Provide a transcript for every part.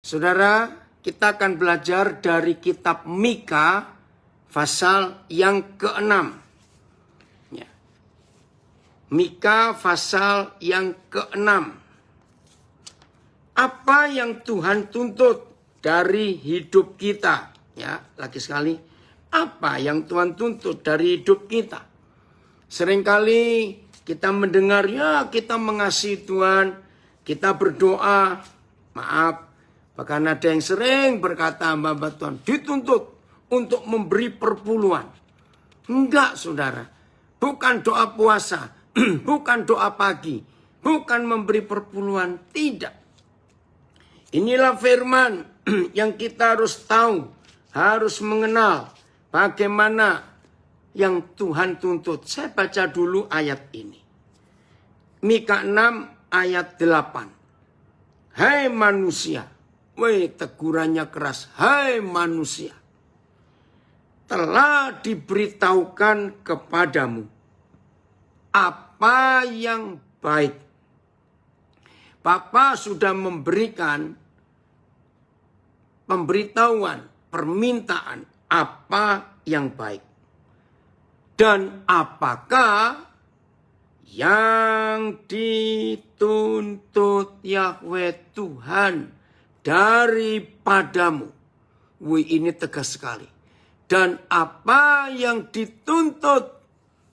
Saudara, kita akan belajar dari kitab Mika pasal yang ke-6. Ya. Mika pasal yang ke-6. Apa yang Tuhan tuntut dari hidup kita? Ya, lagi sekali, apa yang Tuhan tuntut dari hidup kita? Seringkali kita mendengar, ya kita mengasihi Tuhan, kita berdoa, maaf. Bahkan ada yang sering berkata, hamba Tuhan dituntut untuk memberi perpuluhan. Enggak, saudara. Bukan doa puasa, bukan doa pagi, bukan memberi perpuluhan, tidak. Inilah firman yang kita harus tahu, harus mengenal bagaimana yang Tuhan tuntut. Saya baca dulu ayat ini. Mika 6 ayat 8. Hai manusia, weh tegurannya keras, hai manusia, telah diberitahukan kepadamu apa yang baik. Bapa sudah memberikan pemberitahuan, permintaan apa yang baik. Dan apakah yang dituntut Yahweh Tuhan daripadamu. Wih, ini tegas sekali. Dan apa yang dituntut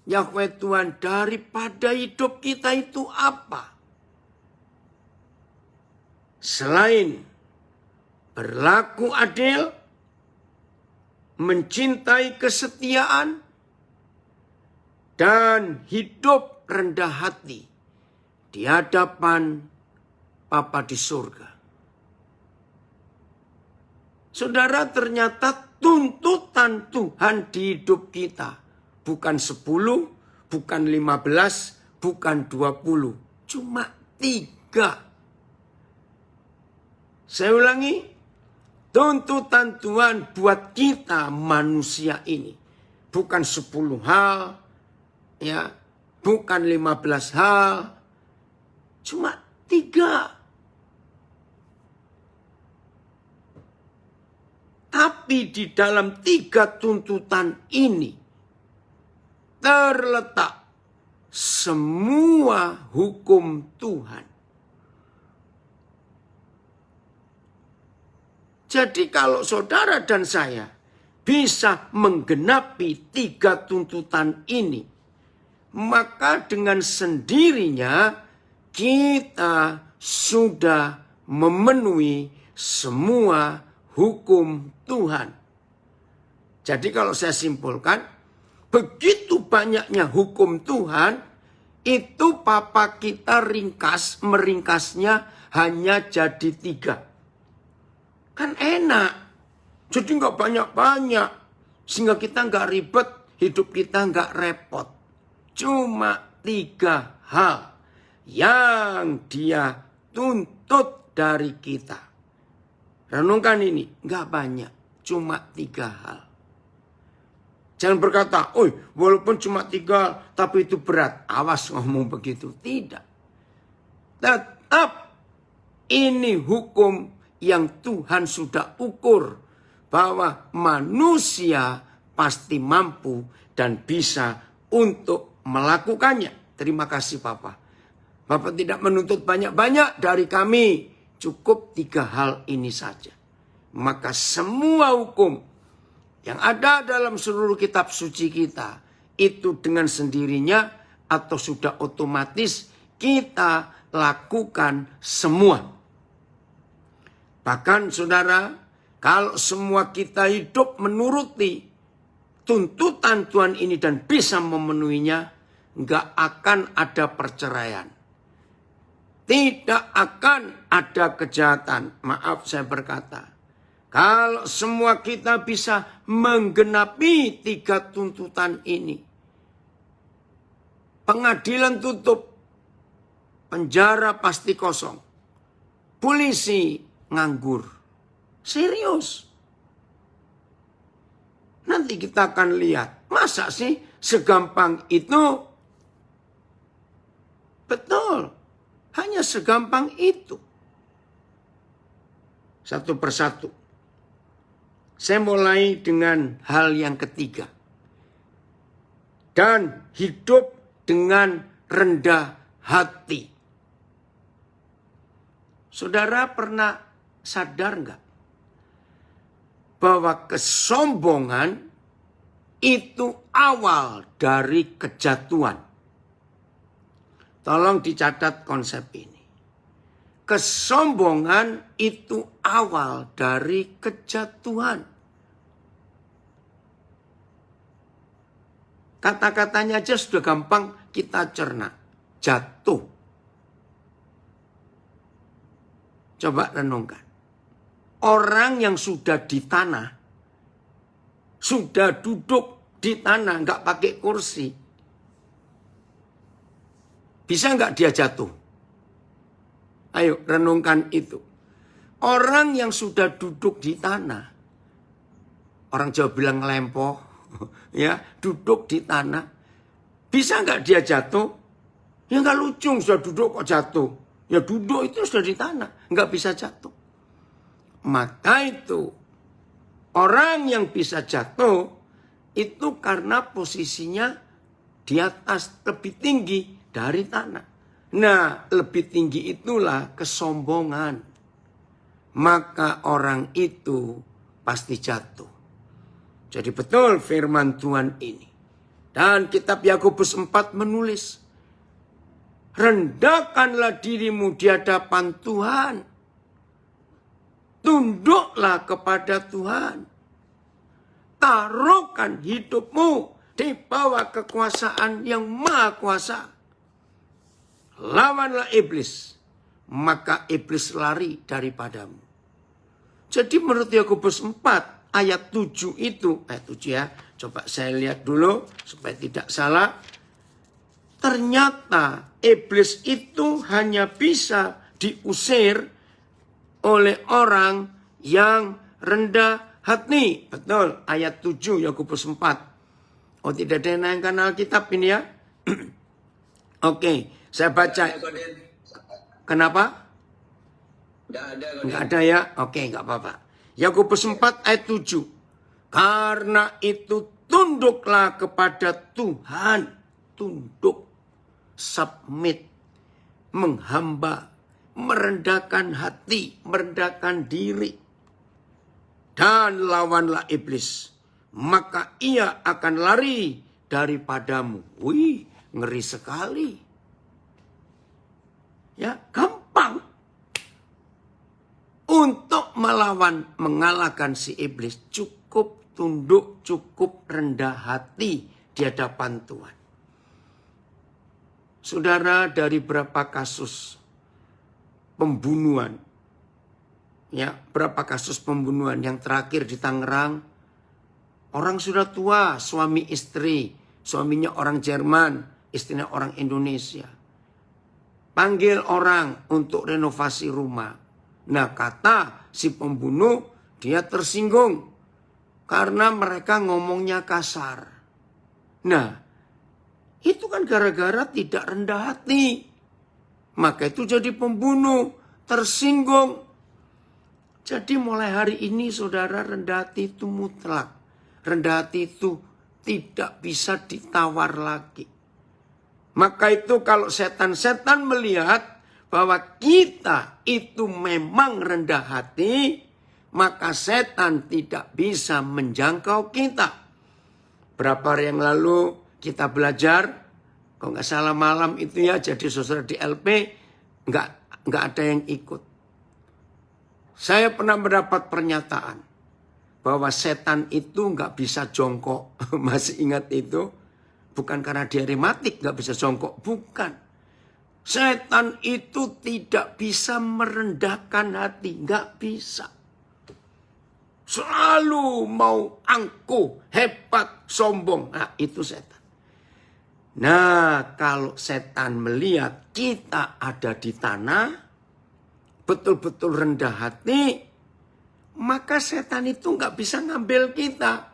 Yahweh Tuhan daripada hidup kita itu apa? Selain berlaku adil, mencintai kesetiaan, dan hidup rendah hati di hadapan Bapa di surga. Saudara, ternyata tuntutan Tuhan di hidup kita bukan 10, bukan 15, bukan 20, cuma 3. Saya ulangi, tuntutan Tuhan buat kita manusia ini bukan 10 hal, ya, bukan 15 hal, cuma 3. Tapi di dalam 3 tuntutan ini terletak semua hukum Tuhan. Jadi kalau saudara dan saya bisa menggenapi 3 tuntutan ini, maka dengan sendirinya kita sudah memenuhi semua hukum Tuhan. Jadi kalau saya simpulkan, begitu banyaknya hukum Tuhan, itu Papa kita meringkasnya hanya jadi 3. Kan enak, jadi nggak banyak-banyak, sehingga kita nggak ribet, hidup kita nggak repot. Cuma 3 hal yang dia tuntut dari kita. Renungkan ini, nggak banyak, cuma 3 hal. Jangan berkata, walaupun cuma 3, tapi itu berat. Awas ngomong begitu. Tidak. Tetap ini hukum yang Tuhan sudah ukur. Bahwa manusia pasti mampu dan bisa untuk melakukannya. Terima kasih Papa. Bapak tidak menuntut banyak-banyak dari kami. Cukup 3 hal ini saja. Maka semua hukum yang ada dalam seluruh kitab suci kita, itu dengan sendirinya atau sudah otomatis kita lakukan semua. Bahkan saudara, kalau semua kita hidup menuruti tuntutan Tuhan ini dan bisa memenuhinya, nggak akan ada perceraian. Tidak akan ada kejahatan. Maaf saya berkata. Kalau semua kita bisa menggenapi 3 tuntutan ini. Pengadilan tutup. Penjara pasti kosong. Polisi nganggur. Serius. Nanti kita akan lihat. Masa sih segampang itu? Betul. Hanya segampang itu. satu persatu. Saya mulai dengan hal yang ketiga. Dan hidup dengan rendah hati. Saudara pernah sadar nggak bahwa kesombongan itu awal dari kejatuhan? Tolong dicatat konsep ini. Kesombongan itu awal dari kejatuhan. Kata-katanya aja sudah gampang kita cerna. Jatuh. Coba renungkan. Orang yang sudah di tanah, sudah duduk di tanah, nggak pakai kursi, bisa nggak dia jatuh? Ayo renungkan itu. Orang yang sudah duduk di tanah, orang Jawa bilang ngelempoh, ya, duduk di tanah, bisa nggak dia jatuh? Ya nggak lucu, sudah duduk kok jatuh. Ya duduk itu sudah di tanah, nggak bisa jatuh. Maka itu orang yang bisa jatuh itu karena posisinya di atas, lebih tinggi dari tanah. Nah, lebih tinggi itulah kesombongan. Maka orang itu pasti jatuh. Jadi betul firman Tuhan ini. Dan kitab Yakobus 4 menulis, rendahkanlah dirimu di hadapan Tuhan. Tunduklah kepada Tuhan. Taruhkan hidupmu di bawah kekuasaan yang maha kuasa. Lawanlah iblis, maka iblis lari daripadamu. Jadi menurut Yakobus 4 ayat 7 itu, ayat 7 ya, coba saya lihat dulu supaya tidak salah. Ternyata iblis itu hanya bisa diusir oleh orang yang rendah hati. Betul, ayat 7 Yakobus 4. Oh, tidak ada yang nayangkan Alkitab ini ya. Oke, saya baca. Kenapa? Enggak ada ya? Oke, enggak apa-apa. Yakobus 4 ayat 7. Karena itu tunduklah kepada Tuhan. Tunduk, submit, menghamba, merendahkan hati, merendahkan diri. Dan lawanlah iblis, maka ia akan lari daripadamu. Wih, ngeri sekali. Ya, gampang. Untuk melawan, mengalahkan si iblis, cukup tunduk, cukup rendah hati di hadapan Tuhan. Saudara, dari berapa kasus pembunuhan, ya, berapa kasus pembunuhan yang terakhir di Tangerang, orang sudah tua, suami istri, suaminya orang Jerman, istrinya orang Indonesia. Panggil orang untuk renovasi rumah. Nah, kata si pembunuh, dia tersinggung karena mereka ngomongnya kasar. Nah, itu kan gara-gara tidak rendah hati. Maka itu jadi pembunuh, tersinggung. Jadi mulai hari ini saudara, rendah hati itu mutlak. Rendah hati itu tidak bisa ditawar lagi. Maka itu kalau setan-setan melihat bahwa kita itu memang rendah hati, maka setan tidak bisa menjangkau kita. Berapa hari yang lalu kita belajar, kalau nggak salah malam itu ya, jadi saudara di LP nggak ada yang ikut. Saya pernah mendapat pernyataan bahwa setan itu nggak bisa jongkok. Masih ingat itu? Bukan karena dia rematik nggak bisa jongkok, bukan. Setan itu tidak bisa merendahkan hati, nggak bisa. Selalu mau angkuh, hebat, sombong. Nah, itu setan. Nah, kalau setan melihat kita ada di tanah, betul-betul rendah hati, maka setan itu nggak bisa ngambil kita.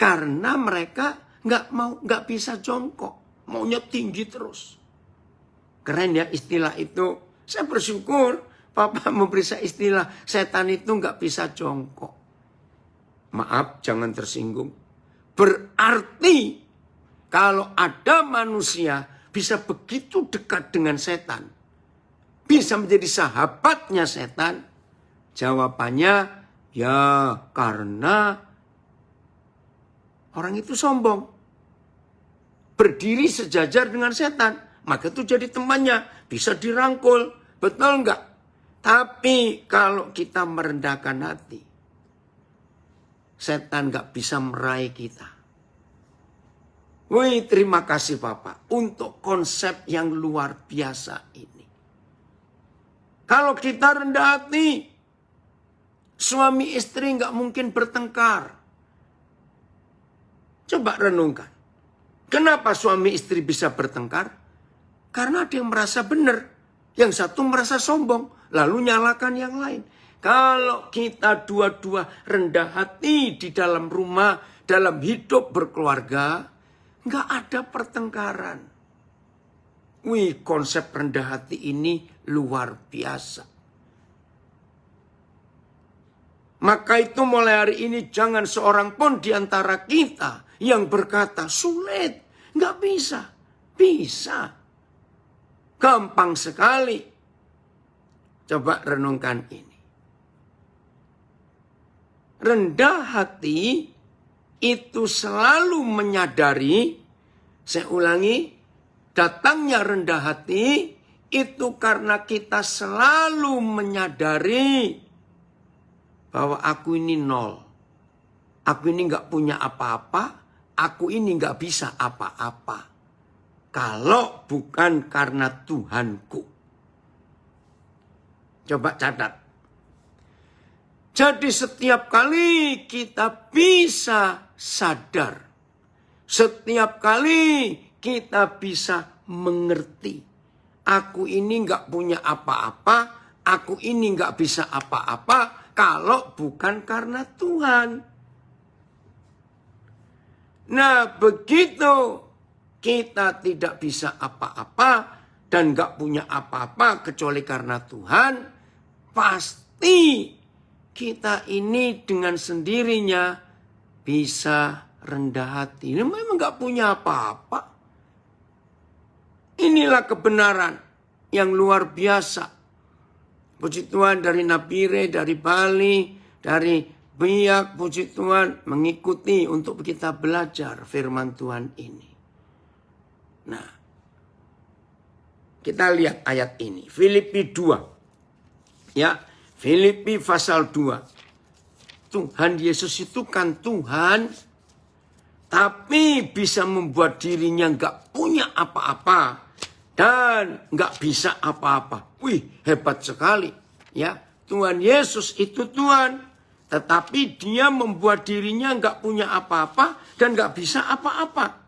Karena mereka nggak bisa jongkok, maunya tinggi terus. Keren ya istilah itu. Saya bersyukur Papa memberi saya istilah, setan itu nggak bisa jongkok. Maaf, jangan tersinggung. Berarti kalau ada manusia bisa begitu dekat dengan setan, bisa menjadi sahabatnya setan, jawabannya ya karena orang itu sombong. Berdiri sejajar dengan setan, maka itu jadi temannya, bisa dirangkul. Betul enggak? Tapi kalau kita merendahkan hati, setan enggak bisa meraih kita. Wih, terima kasih Bapak untuk konsep yang luar biasa ini. Kalau kita rendah hati, suami istri enggak mungkin bertengkar. Coba renungkan. Kenapa suami istri bisa bertengkar? Karena ada yang merasa benar. Yang satu merasa sombong. Lalu nyalakan yang lain. Kalau kita dua-dua rendah hati di dalam rumah, dalam hidup berkeluarga, nggak ada pertengkaran. Wih, konsep rendah hati ini luar biasa. Maka itu mulai hari ini jangan seorang pun di antara kita yang berkata sulit. Nggak bisa. Bisa. Gampang sekali. Coba renungkan ini. Rendah hati itu selalu menyadari, saya ulangi, datangnya rendah hati itu karena kita selalu menyadari bahwa aku ini nol. Aku ini nggak punya apa-apa. Aku ini nggak bisa apa-apa. Kalau bukan karena Tuhanku. Coba catat. Jadi setiap kali kita bisa sadar. Setiap kali kita bisa mengerti. Aku ini nggak punya apa-apa. Aku ini nggak bisa apa-apa. Kalau bukan karena Tuhan. Nah, begitu kita tidak bisa apa-apa dan gak punya apa-apa kecuali karena Tuhan, pasti kita ini dengan sendirinya bisa rendah hati. Ini memang gak punya apa-apa. Inilah kebenaran yang luar biasa. Puji Tuhan dari Napire, dari Bali, dari Biak, puji Tuhan, mengikuti untuk kita belajar firman Tuhan ini. Nah, kita lihat ayat ini. Filipi 2. Ya, Filipi pasal 2. Tuhan Yesus itu kan Tuhan, tapi bisa membuat dirinya gak punya apa-apa. Dan gak bisa apa-apa. Wih, hebat sekali. Ya, Tuhan Yesus itu Tuhan. Tetapi dia membuat dirinya nggak punya apa-apa dan nggak bisa apa-apa.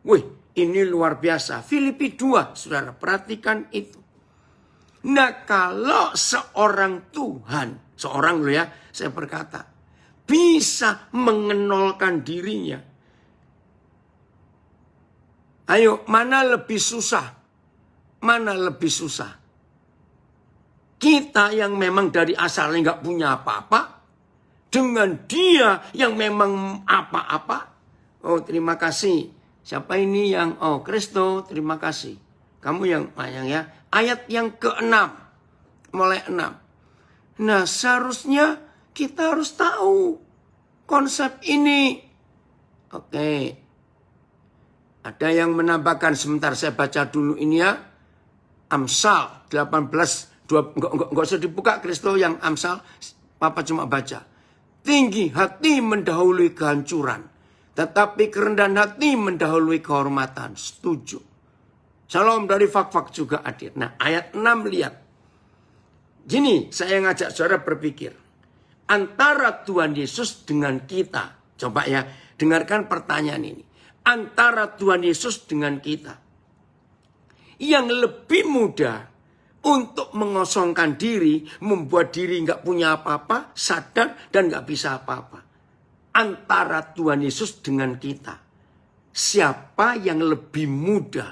Wih, ini luar biasa. Filipi 2, saudara, perhatikan itu. Nah, kalau seorang Tuhan, seorang loh ya, saya berkata, bisa mengenolkan dirinya. Ayo, mana lebih susah? Mana lebih susah? Kita yang memang dari asalnya nggak punya apa-apa, dengan dia yang memang apa-apa. Oh, terima kasih. Siapa ini yang, oh, Kristo, terima kasih. Kamu yang ya. Ayat yang ke-6. Mulai 6. Nah, seharusnya kita harus tahu konsep ini. Oke. Ada yang menambahkan, sebentar saya baca dulu ini ya. Amsal 18, 2, enggak usah dibuka Kristo yang Amsal. Papa cuma baca. Tinggi hati mendahului kehancuran. Tetapi kerendahan hati mendahului kehormatan. Setuju. Shalom dari Fak-Fak juga hadir. Nah, ayat 6 lihat. Gini, saya ngajak saudara berpikir. Antara Tuhan Yesus dengan kita. Coba ya, dengarkan pertanyaan ini. Antara Tuhan Yesus dengan kita. Yang lebih mudah untuk mengosongkan diri, membuat diri nggak punya apa-apa, sadar dan nggak bisa apa-apa. Antara Tuhan Yesus dengan kita. Siapa yang lebih mudah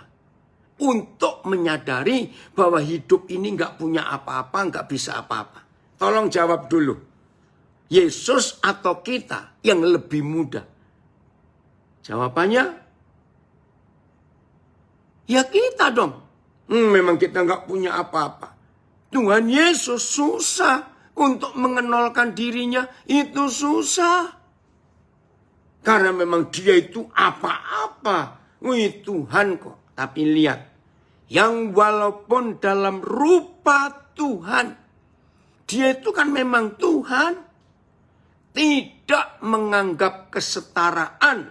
untuk menyadari bahwa hidup ini nggak punya apa-apa, nggak bisa apa-apa. Tolong jawab dulu. Yesus atau kita yang lebih muda? Jawabannya, ya kita dong. Memang kita nggak punya apa-apa. Tuhan Yesus susah untuk mengenalkan dirinya, itu susah. Karena memang dia itu apa-apa. Wih Tuhan kok. Tapi lihat, yang walaupun dalam rupa Tuhan, dia itu kan memang Tuhan, tidak menganggap kesetaraan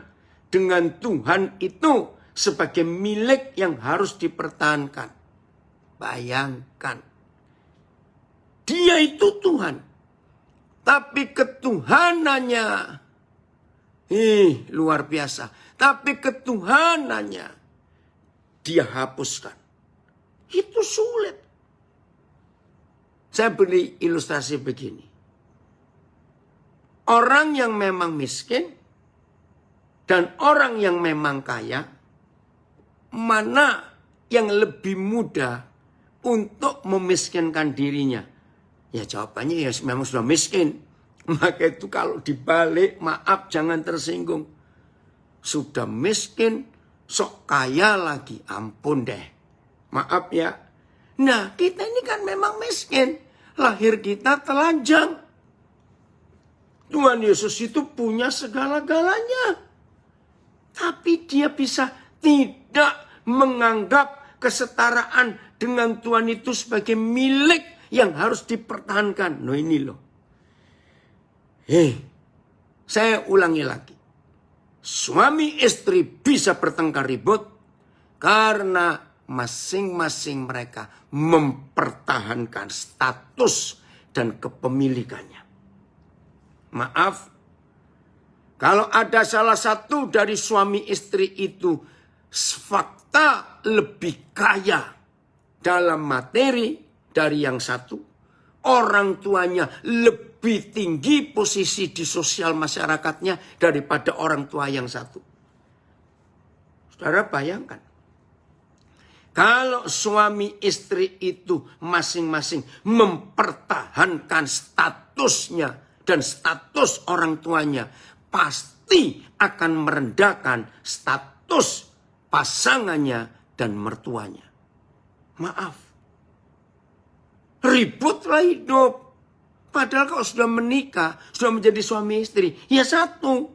dengan Tuhan itu sebagai milik yang harus dipertahankan. Bayangkan, dia itu Tuhan, tapi ketuhanannya, luar biasa. Tapi ketuhanannya dia hapuskan. Itu sulit. Saya beri ilustrasi begini. Orang yang memang miskin dan orang yang memang kaya, mana yang lebih mudah untuk memiskinkan dirinya? Ya jawabannya ya memang sudah miskin. Maka itu kalau dibalik, maaf jangan tersinggung. Sudah miskin, sok kaya lagi, ampun deh. Maaf ya. Nah kita ini kan memang miskin. Lahir kita telanjang. Tuhan Yesus itu punya segala-galanya. Tapi dia bisa tidak menganggap kesetaraan dengan Tuhan itu sebagai milik yang harus dipertahankan. Nah ini loh. Saya ulangi lagi. Suami istri bisa bertengkar ribut karena masing-masing mereka mempertahankan status dan kepemilikannya. Maaf, kalau ada salah satu dari suami istri itu fakta lebih kaya dalam materi dari yang satu, orang tuanya lebih tinggi posisi di sosial masyarakatnya daripada orang tua yang satu. Saudara bayangkan, kalau suami istri itu masing-masing mempertahankan statusnya dan status orang tuanya, pasti akan merendahkan status pasangannya dan mertuanya. Maaf, ributlah hidup. Padahal kalau sudah menikah, sudah menjadi suami istri, ya satu.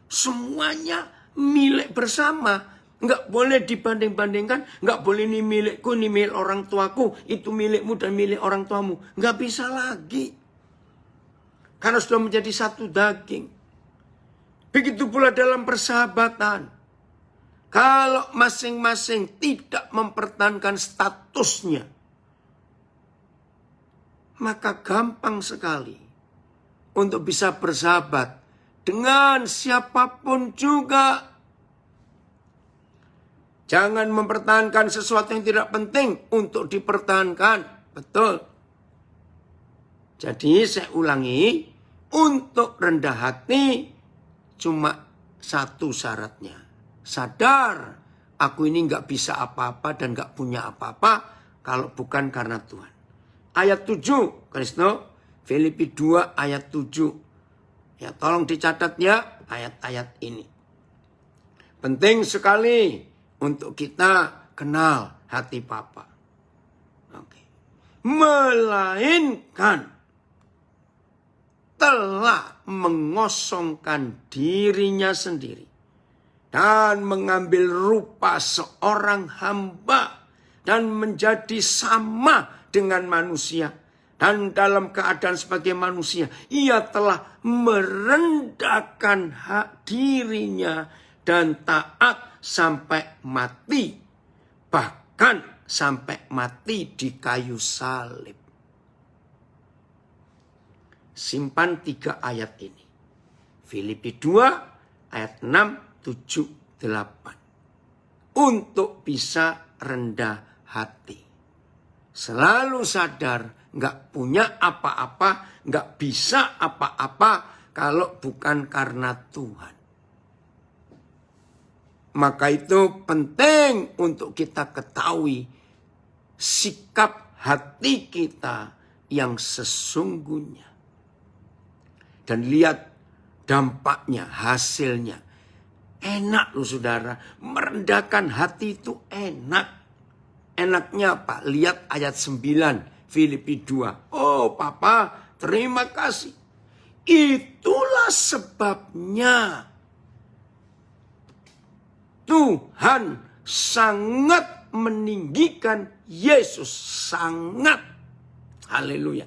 Semuanya milik bersama. Nggak boleh dibanding-bandingkan. Nggak boleh ini milikku, ini milik orang tuaku. Itu milikmu dan milik orang tuamu. Nggak bisa lagi. Karena sudah menjadi satu daging. Begitu pula dalam persahabatan. Kalau masing-masing tidak mempertahankan statusnya, maka gampang sekali untuk bisa bersahabat dengan siapapun juga. Jangan mempertahankan sesuatu yang tidak penting untuk dipertahankan. Betul. Jadi saya ulangi, untuk rendah hati cuma satu syaratnya. Sadar, aku ini nggak bisa apa-apa dan nggak punya apa-apa kalau bukan karena Tuhan. Ayat 7, Krisno, Filipi 2 ayat 7. Ya, tolong dicatat ya ayat-ayat ini. Penting sekali untuk kita kenal hati Papa. Oke. Melainkan telah mengosongkan dirinya sendiri dan mengambil rupa seorang hamba dan menjadi sama dengan manusia. Dan dalam keadaan sebagai manusia, ia telah merendahkan dirinya dan taat sampai mati. Bahkan sampai mati di kayu salib. Simpan 3 ayat ini. Filipi 2 ayat 6, 7, 8. Untuk bisa rendah hati. Selalu sadar gak punya apa-apa, gak bisa apa-apa kalau bukan karena Tuhan. Maka itu penting untuk kita ketahui sikap hati kita yang sesungguhnya. Dan lihat dampaknya, hasilnya. Enak loh saudara, merendahkan hati itu enak. Enaknya apa? Lihat ayat 9 Filipi 2. Oh Papa, terima kasih. Itulah sebabnya Tuhan sangat meninggikan Yesus. Sangat. Haleluya.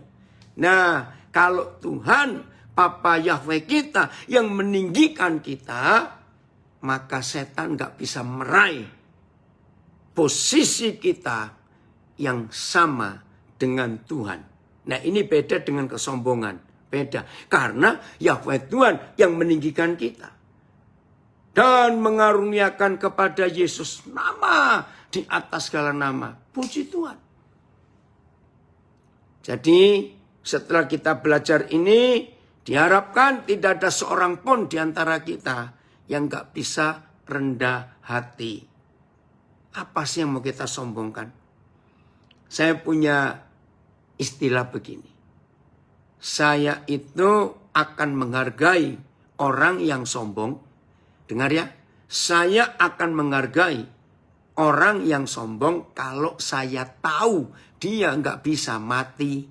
Nah, kalau Tuhan, Papa Yahweh kita yang meninggikan kita, maka setan gak bisa meraih posisi kita yang sama dengan Tuhan. Nah, ini beda dengan kesombongan. Beda. Karena Yahweh Tuhan yang meninggikan kita. Dan mengaruniakan kepada Yesus nama di atas segala nama. Puji Tuhan. Jadi setelah kita belajar ini, diharapkan tidak ada seorang pun di antara kita yang gak bisa rendah hati. Apa sih yang mau kita sombongkan? Saya punya istilah begini. Saya itu akan menghargai orang yang sombong. Dengar ya, saya akan menghargai orang yang sombong kalau saya tahu dia nggak bisa mati.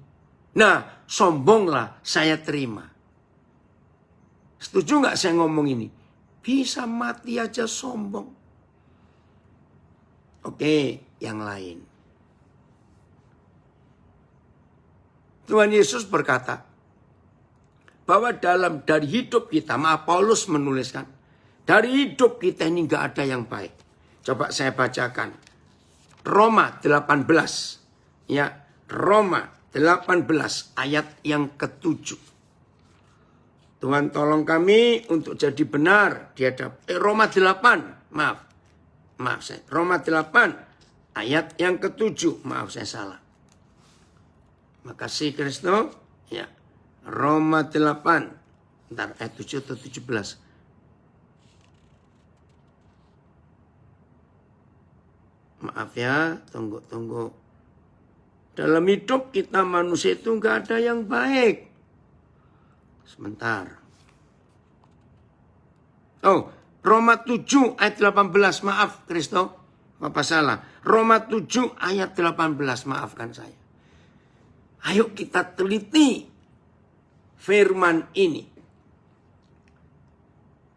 Nah, sombonglah saya terima. Setuju nggak saya ngomong ini? Bisa mati aja sombong. Oke, yang lain. Tuhan Yesus berkata bahwa dari hidup kita, Paulus menuliskan, dari hidup kita ini gak ada yang baik. Coba saya bacakan. Roma 18. Ya, Roma 18 ayat yang ke-7. Tuhan tolong kami untuk jadi benar di hadapan. Roma 8. Maaf saya. Roma 8 ayat yang ke-7. Maaf saya salah. Makasih Kristo. Ya. Roma 8. Ntar ayat 7 atau 17. Maaf ya, tunggu. Dalam hidup kita manusia itu nggak ada yang baik. Sebentar. Oh, Roma 7 ayat 18. Maaf, Kristo. Bapak salah. Roma 7 ayat 18. Maafkan saya. Ayo kita teliti firman ini.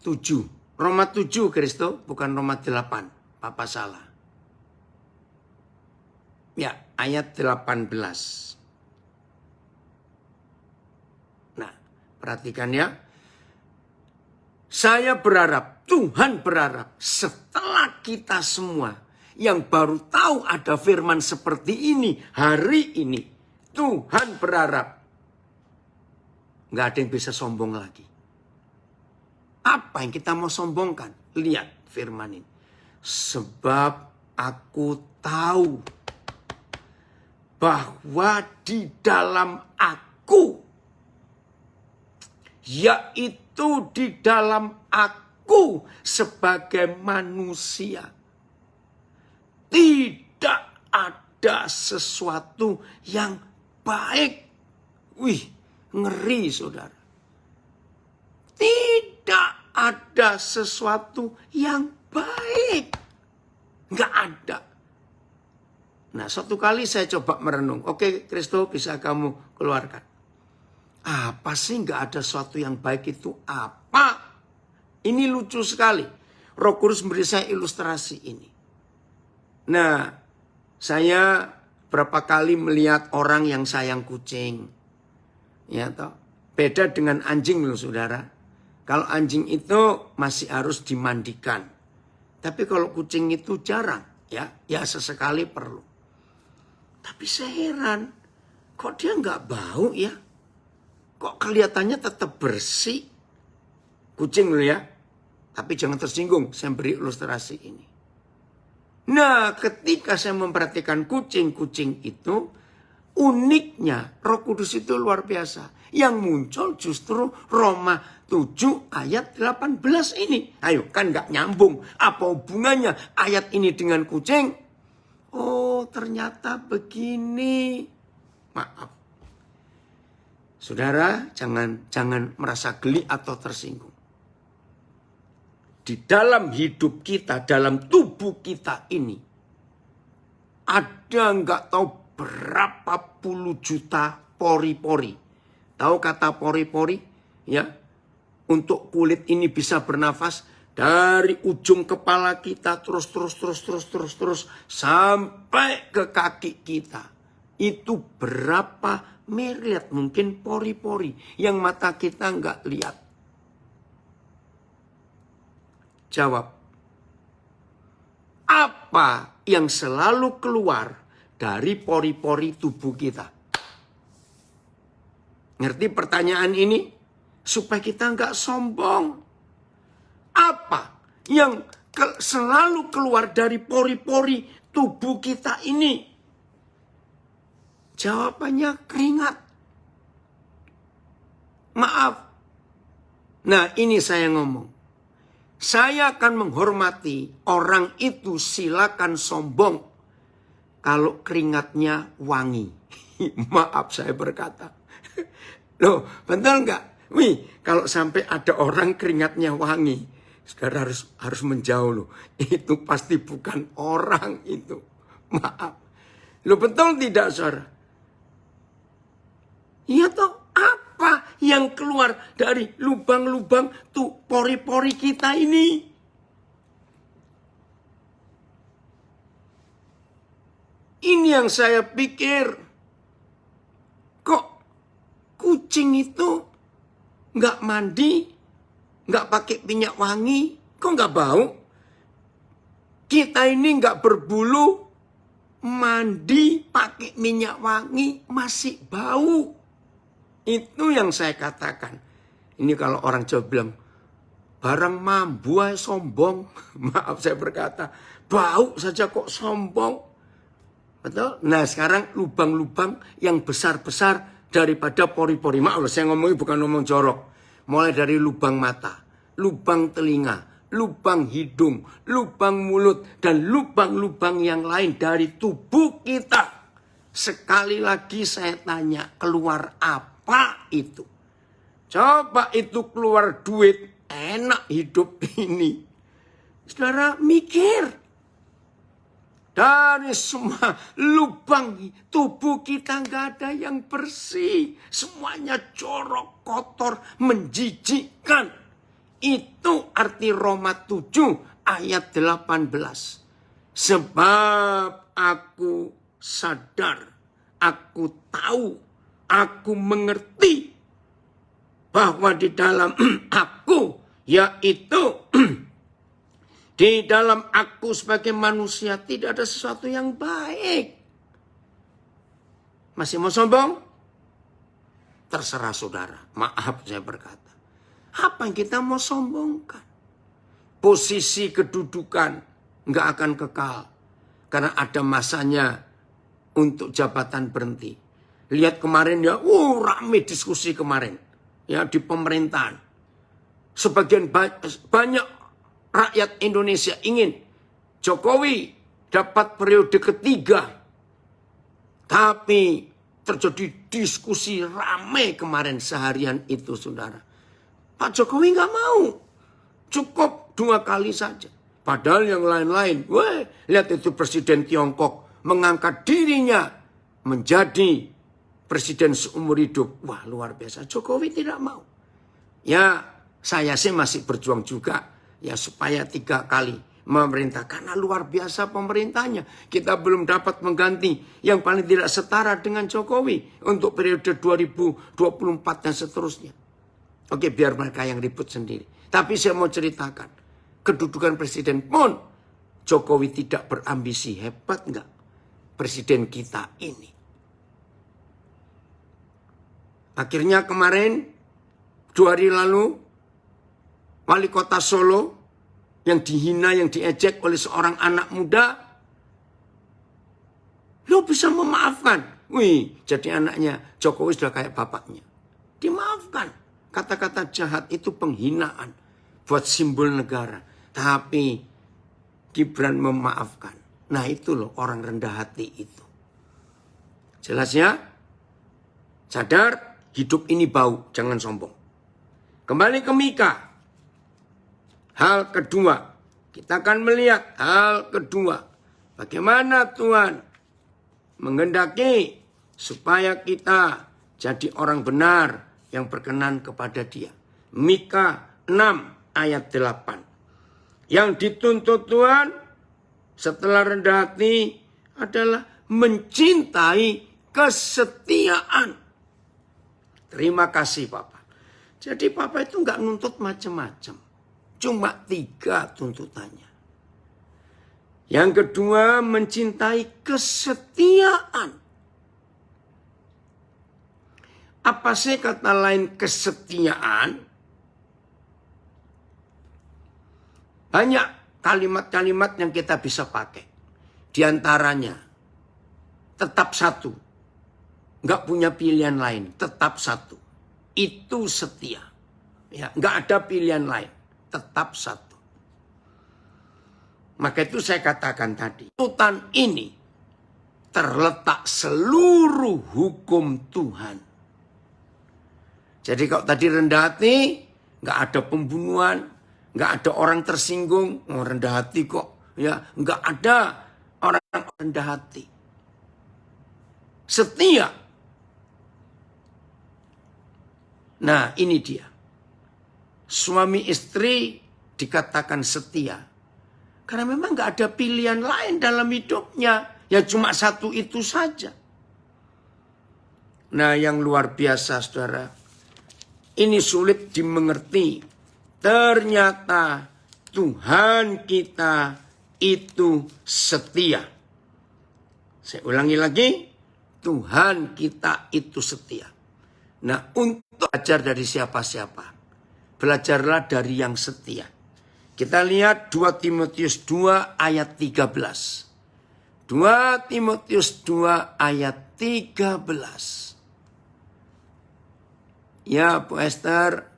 7. Roma 7, Kristo. Bukan Roma 8. Bapak salah. Ya, ayat 18. Nah, perhatikan ya. Saya berharap, Tuhan berharap setelah kita semua yang baru tahu ada firman seperti ini hari ini, Tuhan berharap nggak ada yang bisa sombong lagi. Apa yang kita mau sombongkan? Lihat firman ini. Sebab aku tahu bahwa di dalam aku, yaitu di dalam aku sebagai manusia, tidak ada sesuatu yang baik. Wih, ngeri saudara. Tidak ada sesuatu yang baik. Nggak ada. Nah, suatu kali saya coba merenung. Oke, Kristo bisa kamu keluarkan. Apa sih nggak ada sesuatu yang baik itu apa? Ini lucu sekali. Roh Kudus memberi saya ilustrasi ini. Nah, saya berapa kali melihat orang yang sayang kucing. Ya toh. Beda dengan anjing loh saudara. Kalau anjing itu masih harus dimandikan. Tapi kalau kucing itu jarang. Ya sesekali perlu. Tapi saya heran, kok dia nggak bau ya? Kok kelihatannya tetap bersih? Kucing loh ya. Tapi jangan tersinggung, saya beri ilustrasi ini. Nah, ketika saya memperhatikan kucing-kucing itu, Uniknya Roh Kudus itu luar biasa. Yang muncul justru Roma 7 ayat 18 ini. Ayo, kan gak nyambung. Apa hubungannya ayat ini dengan kucing? Oh, ternyata begini. Maaf. Saudara, jangan merasa geli atau tersinggung. Di dalam hidup kita, dalam tubuh kita ini, ada nggak tahu berapa puluh juta pori-pori. Tahu kata pori-pori? Ya, untuk kulit ini bisa bernafas dari ujung kepala kita terus sampai ke kaki kita. Itu berapa miliar mungkin pori-pori yang mata kita nggak lihat. Jawab. Apa yang selalu keluar dari pori-pori tubuh kita? Ngerti pertanyaan ini? Supaya kita nggak sombong. Apa yang selalu keluar dari pori-pori tubuh kita ini? Jawabannya keringat. Maaf. Nah, ini saya ngomong. Saya akan menghormati orang itu, silakan sombong kalau keringatnya wangi. Maaf saya berkata. Loh, betul nggak? Wih, kalau sampai ada orang keringatnya wangi, sekarang harus menjauh loh. Itu pasti bukan orang itu. Maaf. Loh, betul tidak, saudara? Iya toh. Apa yang keluar dari lubang-lubang tuh pori-pori kita ini? Ini yang saya pikir. Kok kucing itu nggak mandi, nggak pakai minyak wangi, kok nggak bau? Kita ini nggak berbulu, mandi pakai minyak wangi masih bau. Itu yang saya katakan. Ini kalau orang Jawa bilang, barang mambu aja sombong. Maaf saya berkata, bau saja kok sombong. Betul? Nah sekarang lubang-lubang yang besar-besar daripada pori-pori. Maaf saya ngomongnya bukan ngomong jorok. Mulai dari lubang mata, lubang telinga, lubang hidung, lubang mulut, dan lubang-lubang yang lain dari tubuh kita. Sekali lagi saya tanya, keluar apa itu? Coba itu keluar duit, enak hidup ini. Saudara mikir. Dari semua lubang tubuh kita nggak ada yang bersih. Semuanya jorok, kotor, menjijikkan. Itu arti Roma 7 ayat 18. Sebab aku sadar, aku tahu, aku mengerti bahwa di dalam aku, yaitu di dalam aku sebagai manusia tidak ada sesuatu yang baik. Masih mau sombong? Terserah saudara. Maaf saya berkata. Apa yang kita mau sombongkan? Posisi kedudukan nggak akan kekal. Karena ada masanya untuk jabatan berhenti. Lihat kemarin ya, rame diskusi kemarin. Ya di pemerintahan. Sebagian banyak rakyat Indonesia ingin Jokowi dapat periode ketiga. Tapi terjadi diskusi ramai kemarin seharian itu saudara. Pak Jokowi nggak mau. Cukup 2 kali saja. Padahal yang lain-lain. Lihat itu Presiden Tiongkok mengangkat dirinya menjadi presiden seumur hidup. Wah luar biasa. Jokowi tidak mau. Ya saya sih masih berjuang juga. Ya supaya 3 kali memerintah. Karena luar biasa pemerintahnya. Kita belum dapat mengganti yang paling tidak setara dengan Jokowi. Untuk periode 2024 dan seterusnya. Oke biar mereka yang ribut sendiri. Tapi saya mau ceritakan. Kedudukan presiden pun Jokowi tidak berambisi. Hebat enggak presiden kita ini? Akhirnya kemarin 2 hari lalu wali kota Solo yang dihina, yang diejek oleh seorang anak muda, lo bisa memaafkan. Wih, jadi anaknya Jokowi sudah kayak bapaknya. Dimaafkan. Kata-kata jahat itu penghinaan buat simbol negara. Tapi Gibran memaafkan. Nah itu loh orang rendah hati itu. Jelas ya? Sadar, hidup ini bau, jangan sombong. Kembali ke Mika. Hal kedua, kita akan melihat hal kedua. Bagaimana Tuhan menghendaki supaya kita jadi orang benar yang berkenan kepada Dia. Mika 6 ayat 8. Yang dituntut Tuhan setelah rendah hati adalah mencintai kesetiaan. Terima kasih Papa. Jadi Papa itu nggak nuntut macam-macam. Cuma 3 tuntutannya. Yang kedua, mencintai kesetiaan. Apa sih kata lain kesetiaan? Banyak kalimat-kalimat yang kita bisa pakai. Di antaranya, tetap satu. Nggak punya pilihan lain, tetap satu. Itu setia. Ya, nggak ada pilihan lain, tetap satu. Maka itu saya katakan tadi, tuntutan ini terletak seluruh hukum Tuhan. Jadi kalau tadi rendah hati, nggak ada pembunuhan, nggak ada orang tersinggung, oh, rendah hati kok, ya nggak ada orang rendah hati. Setia. Nah ini dia, suami istri dikatakan setia. Karena memang nggak ada pilihan lain dalam hidupnya. Ya cuma satu itu saja. Nah yang luar biasa saudara. Ini sulit dimengerti. Ternyata Tuhan kita itu setia. Saya ulangi lagi. Tuhan kita itu setia. Nah untuk belajar dari siapa-siapa. Belajarlah dari yang setia. Kita lihat 2 Timotius 2 ayat 13. 2 Timotius 2 ayat 13. Ya Bu Esther,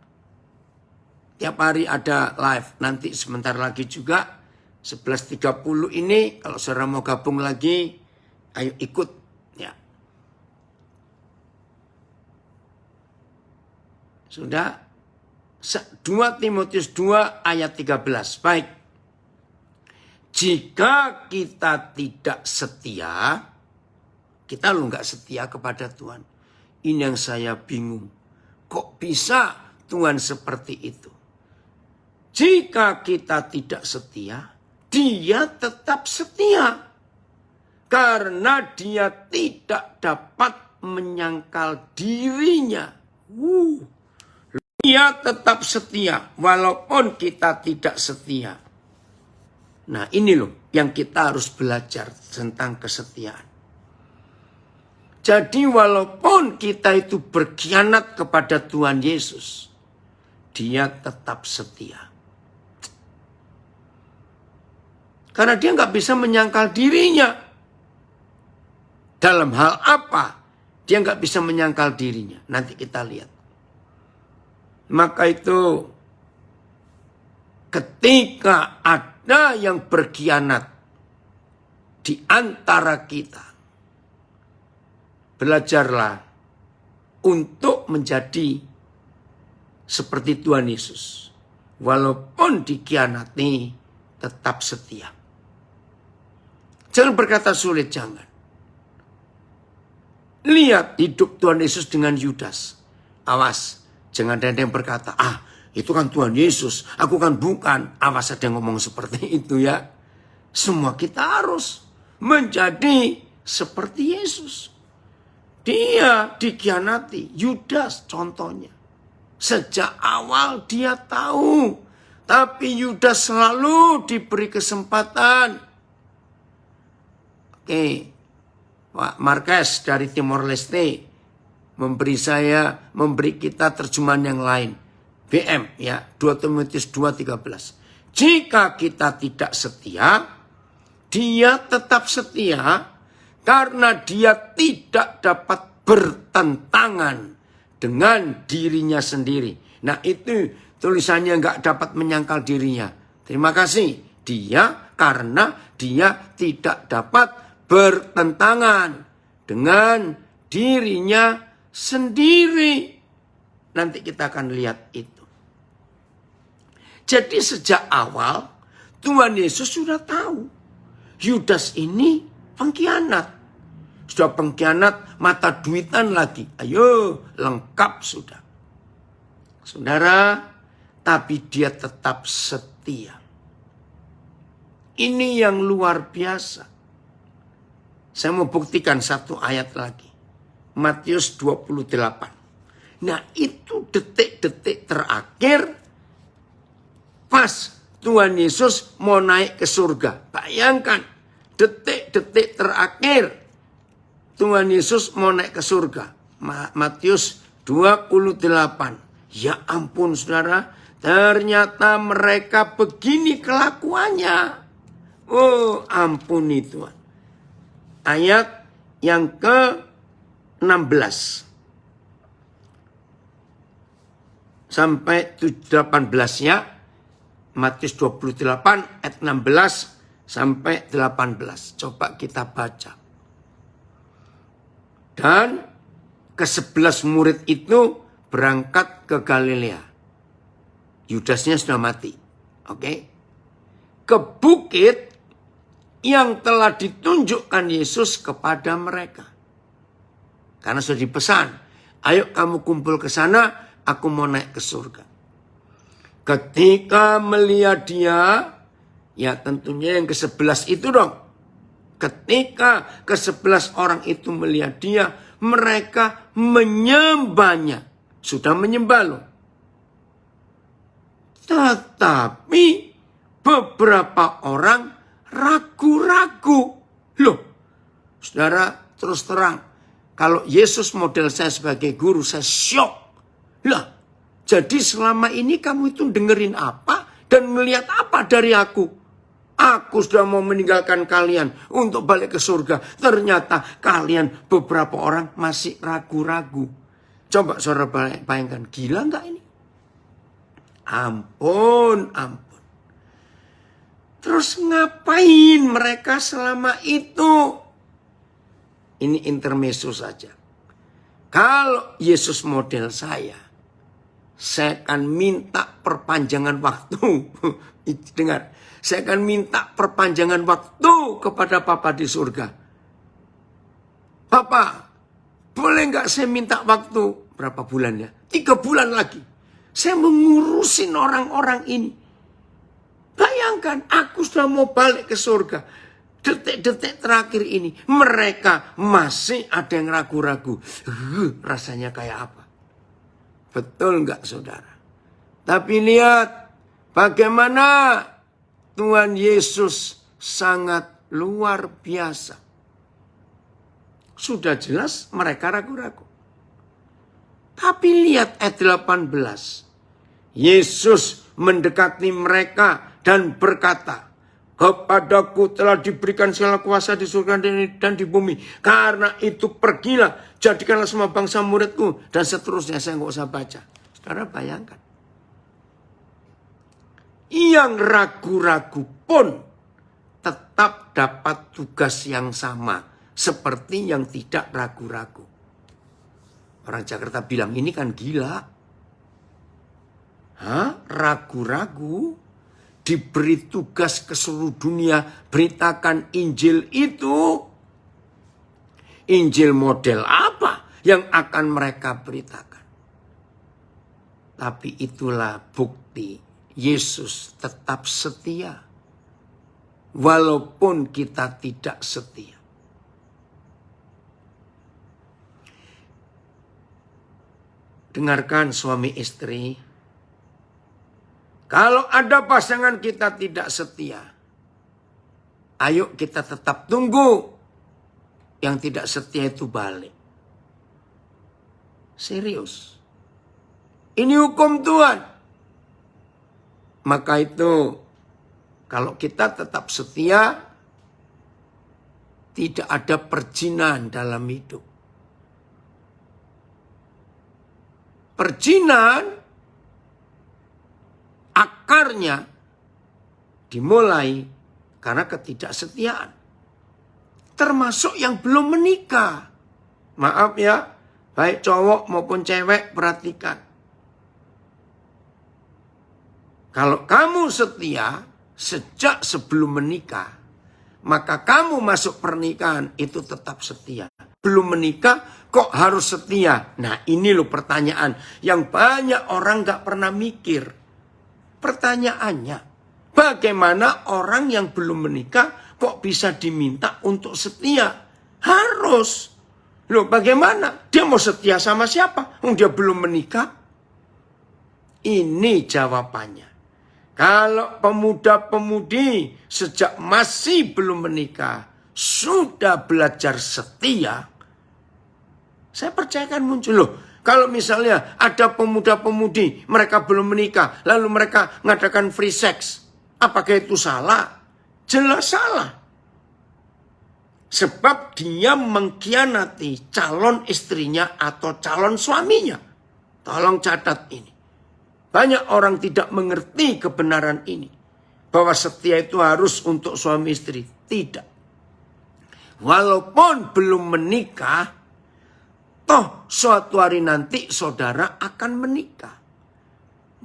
tiap hari ada live. Nanti sebentar lagi juga 11.30 ini kalau saudara mau gabung lagi, ayo ikut ya. Sudah? 2 Timotius 2 ayat 13. Baik. Jika kita tidak setia, kita lo nggak setia kepada Tuhan. Ini yang saya bingung. Kok bisa Tuhan seperti itu? Jika kita tidak setia, Dia tetap setia. Karena Dia tidak dapat menyangkal dirinya. Dia tetap setia walaupun kita tidak setia. Nah ini loh yang kita harus belajar tentang kesetiaan. Jadi walaupun kita itu berkhianat kepada Tuhan Yesus, Dia tetap setia. Karena Dia nggak bisa menyangkal dirinya. Dalam hal apa Dia nggak bisa menyangkal dirinya? Nanti kita lihat. Maka itu ketika ada yang berkhianat di antara kita, belajarlah untuk menjadi seperti Tuhan Yesus. Walaupun dikhianati, tetap setia. Jangan berkata sulit, jangan. Lihat hidup Tuhan Yesus dengan Yudas. Awas. Jangan ada yang berkata, itu kan Tuhan Yesus, aku kan bukan. Awas ada yang ngomong seperti itu ya. Semua kita harus menjadi seperti Yesus. Dia dikhianati, Yudas contohnya. Sejak awal dia tahu. Tapi Yudas selalu diberi kesempatan. Oke, Pak Marquez dari Timor Leste. Memberi kita terjemahan yang lain. BM ya, 2 Timotius 2:13. Jika kita tidak setia, Dia tetap setia Karena dia tidak dapat bertentangan dengan dirinya sendiri. Nah itu tulisannya nggak dapat menyangkal dirinya. Terima kasih. Karena dia tidak dapat bertentangan dengan dirinya sendiri. Nanti kita akan lihat itu. Jadi sejak awal Tuhan Yesus sudah tahu Yudas ini pengkhianat. Sudah pengkhianat, mata duitan lagi. Ayo, lengkap sudah. Saudara, tapi dia tetap setia. Ini yang luar biasa. Saya mau buktikan satu ayat lagi. Matius 28. Nah, itu detik-detik terakhir pas Tuhan Yesus mau naik ke surga. Bayangkan, detik-detik terakhir Tuhan Yesus mau naik ke surga. Matius 28. Ya ampun saudara, ternyata mereka begini kelakuannya. Oh ampuni Tuhan. Ayat yang ke-16 sampai 18 ya. Matius 28 ayat 16 sampai 18. Coba kita baca. Dan ke-11 murid itu berangkat ke Galilea. Yudasnya sudah mati. Oke. Ke bukit yang telah ditunjukkan Yesus kepada mereka. Karena sudah dipesan. Ayo kamu kumpul ke sana, aku mau naik ke surga. Ketika melihat dia, ya tentunya yang ke-11 itu dong. Ketika ke-11 orang itu melihat dia, mereka menyembahnya. Sudah menyembah loh. Tetapi beberapa orang ragu-ragu. Loh, saudara terus terang. Kalau Yesus model saya sebagai guru, saya syok. Lah, jadi selama ini kamu itu dengerin apa dan melihat apa dari aku? Aku sudah mau meninggalkan kalian untuk balik ke surga. Ternyata kalian beberapa orang masih ragu-ragu. Coba saudara bayangkan, gila enggak ini? Ampun. Terus ngapain mereka selama itu? Ini intermezzo saja. Kalau Yesus model saya akan minta perpanjangan waktu. Dengar, saya akan minta perpanjangan waktu kepada Papa di surga. Papa, boleh nggak saya minta waktu? Berapa bulan ya? 3 bulan lagi. Saya mengurusin orang-orang ini. Bayangkan, aku sudah mau balik ke surga. Detik-detik terakhir ini, mereka masih ada yang ragu-ragu. Rasanya kayak apa? Betul nggak saudara? Tapi lihat bagaimana Tuhan Yesus sangat luar biasa. Sudah jelas mereka ragu-ragu. Tapi lihat ayat 18. Yesus mendekati mereka dan berkata, kepadaku telah diberikan segala kuasa di surga dan di bumi. Karena itu pergilah, jadikanlah semua bangsa muridku. Dan seterusnya, saya nggak usah baca. Saudara bayangkan. Yang ragu-ragu pun tetap dapat tugas yang sama. Seperti yang tidak ragu-ragu. Orang Jakarta bilang, ini kan gila. Ragu-ragu? Diberi tugas ke seluruh dunia, beritakan Injil itu. Injil model apa yang akan mereka beritakan? Tapi itulah bukti Yesus tetap setia. Walaupun kita tidak setia. Dengarkan suami istri. Kalau ada pasangan kita tidak setia, ayo kita tetap tunggu yang tidak setia itu balik. Serius. Ini hukum Tuhan. Maka itu, kalau kita tetap setia, tidak ada perjinan dalam hidup. Perjinan akarnya dimulai karena ketidaksetiaan. Termasuk yang belum menikah. Maaf ya, baik cowok maupun cewek, perhatikan. Kalau kamu setia sejak sebelum menikah, maka kamu masuk pernikahan itu tetap setia. Belum menikah kok harus setia? Nah ini loh pertanyaan yang banyak orang gak pernah mikir. Pertanyaannya, bagaimana orang yang belum menikah kok bisa diminta untuk setia? Harus. Loh bagaimana? Dia mau setia sama siapa? Dia belum menikah. Ini jawabannya. Kalau pemuda-pemudi sejak masih belum menikah sudah belajar setia, saya percaya akan muncul. Loh, kalau misalnya ada pemuda-pemudi mereka belum menikah, lalu mereka mengadakan free sex, apakah itu salah? Jelas salah. Sebab dia mengkhianati calon istrinya atau calon suaminya. Tolong catat ini. Banyak orang tidak mengerti kebenaran ini. Bahwa setia itu harus untuk suami istri. Tidak. Walaupun belum menikah, toh suatu hari nanti saudara akan menikah.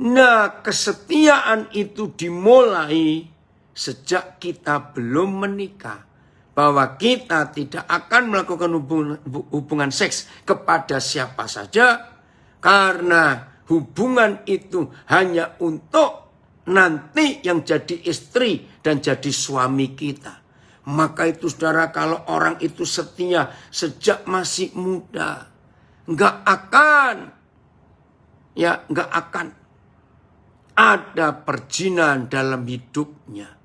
Nah, kesetiaan itu dimulai sejak kita belum menikah. Bahwa kita tidak akan melakukan hubungan seks kepada siapa saja. Karena hubungan itu hanya untuk nanti yang jadi istri dan jadi suami kita. Maka itu saudara, kalau orang itu setia sejak masih muda, nggak akan ada perjinan dalam hidupnya.